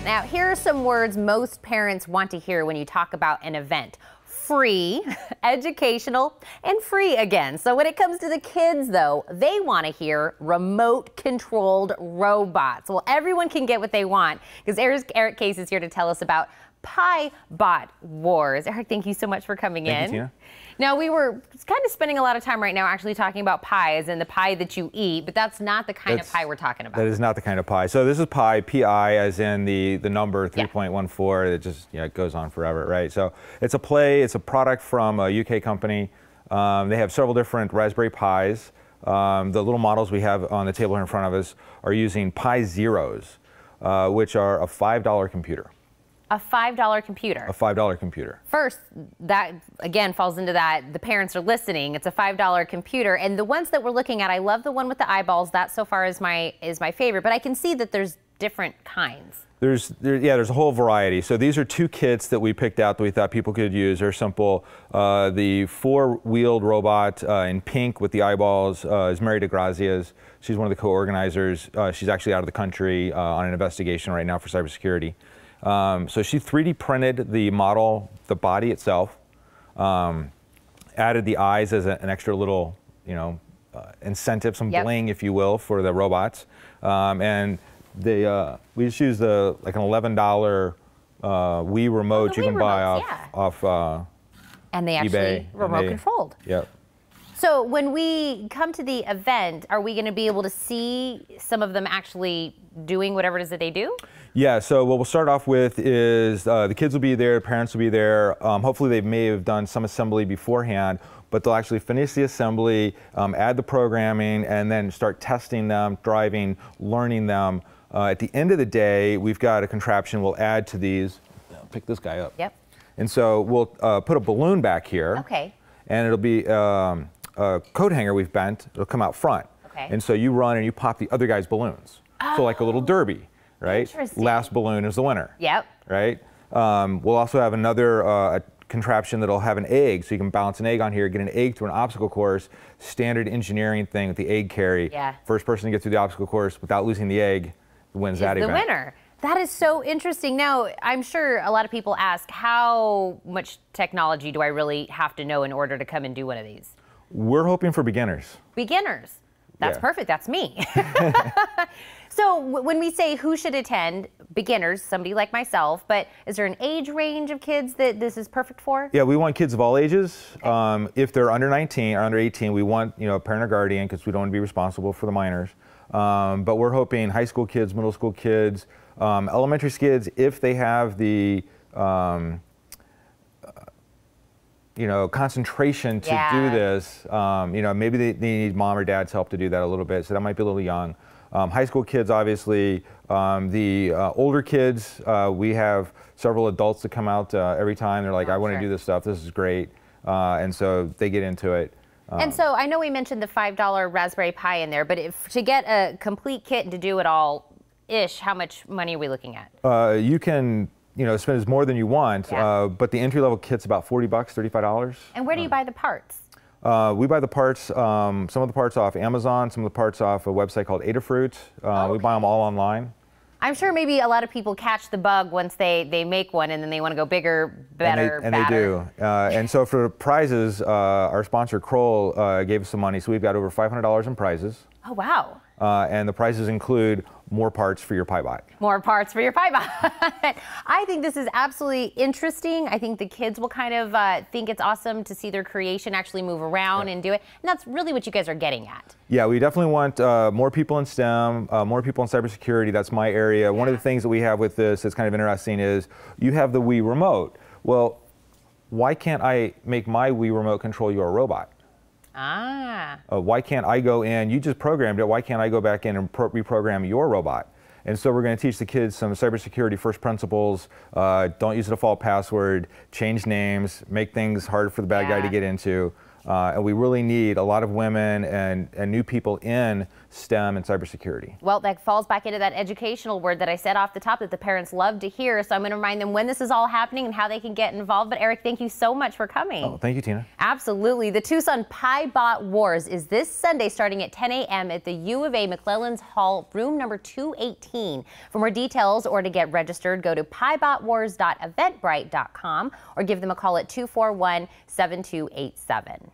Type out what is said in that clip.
Now, here are some words most parents want to hear when you talk about an event. Free, educational, and free again. So when it comes to the kids, though, they want to hear remote-controlled robots. Well, everyone can get what they want because Eric Case is here to tell us about Pi Bot Wars. Eric, thank you so much for coming in. Thank you, Tina. Now, we were kind of spending a lot of time right now actually talking about pie, as in the pie that you eat, but that's not the kind of pie we're talking about. That is not the kind of pie. So this is Pi, P-I, as in the number 3.14. It just it goes on forever, right? So it's a play. It's a product from a UK company. They have several different Raspberry Pis. The little models we have on the table here in front of us are using Pi Zeros, which are a $5 computer. A $5 computer. A $5 computer. First, that again falls into that the parents are listening. It's a $5 computer, and the ones that we're looking at, I love the one with the eyeballs. That so far is my favorite. But I can see that there's different kinds. There's a whole variety. So these are two kits that we picked out that we thought people could use. They're simple. The four-wheeled robot in pink with the eyeballs is Mary DeGrazia's. She's one of the co-organizers. She's actually out of the country on an investigation right now for cybersecurity. So she 3D printed the model, the body itself, added the eyes as an extra little, incentive, some bling, if you will, for the robots. And we just used like an $11 Wii remote you can buy off and they actually eBay, remote controlled. Yep. So when we come to the event, are we going to be able to see some of them actually doing whatever it is that they do? Yeah, so what we'll start off with is the kids will be there, parents will be there. Hopefully they may have done some assembly beforehand, but they'll actually finish the assembly, add the programming, and then start testing them, driving, learning them. At the end of the day, we've got a contraption we'll add to these. I'll pick this guy up. Yep. And so we'll put a balloon back here. Okay. And it'll be a coat hanger we've bent. It'll come out front. Okay. And so you run and you pop the other guy's balloons. Oh. So like a little derby. Right? Interesting. Last balloon is the winner. Yep. Right? We'll also have another contraption that'll have an egg, so you can bounce an egg on here, get an egg through an obstacle course, standard engineering thing with the egg carry. Yeah. First person to get through the obstacle course without losing the egg wins that event. The winner. That is so interesting. Now, I'm sure a lot of people ask, how much technology do I really have to know in order to come and do one of these? We're hoping for beginners. Beginners. That's perfect. That's me. So when we say who should attend, beginners, somebody like myself, but is there an age range of kids that this is perfect for? Yeah, we want kids of all ages. Okay. If they're under 19 or under 18, we want a parent or guardian because we don't want to be responsible for the minors. But we're hoping high school kids, middle school kids, elementary kids, if they have the concentration to do this. Maybe they need mom or dad's help to do that a little bit, so that might be a little young. High school kids, obviously. The older kids, we have several adults that come out every time. They're like, I want to do this stuff. This is great. And so they get into it. And so I know we mentioned the $5 Raspberry Pi in there, but to get a complete kit and to do it all-ish, how much money are we looking at? You can spend as more than you want, but the entry-level kit's about $40, $35. And where do you buy the parts? We buy the parts, some of the parts off Amazon, some of the parts off a website called Adafruit. We buy them all online. I'm sure maybe a lot of people catch the bug once they make one and then they want to go bigger, better, and they do. And so for prizes, our sponsor Kroll gave us some money, so we've got over $500 in prizes. Oh, wow. And the prizes include more parts for your Pi Bot. More parts for your Pi Bot. I think this is absolutely interesting. I think the kids will kind of think it's awesome to see their creation actually move around and do it. And that's really what you guys are getting at. Yeah, we definitely want more people in STEM, more people in cybersecurity. That's my area. One of the things that we have with this that's kind of interesting is you have the Wii remote. Well, why can't I make my Wii remote control your robot? Why can't I go in, you just programmed it, why can't I go back in and reprogram your robot? And so we're going to teach the kids some cybersecurity first principles, don't use a default password, change names, make things hard for the bad guy to get into. And we really need a lot of women and new people in STEM and cybersecurity. Well, that falls back into that educational word that I said off the top that the parents love to hear. So I'm going to remind them when this is all happening and how they can get involved. But Eric, thank you so much for coming. Oh, thank you, Tina. Absolutely. The Tucson PiBot Wars is this Sunday starting at 10 a.m. at the U of A McClellan's Hall, room number 218. For more details or to get registered, go to pibotwars.eventbrite.com or give them a call at 241-7287.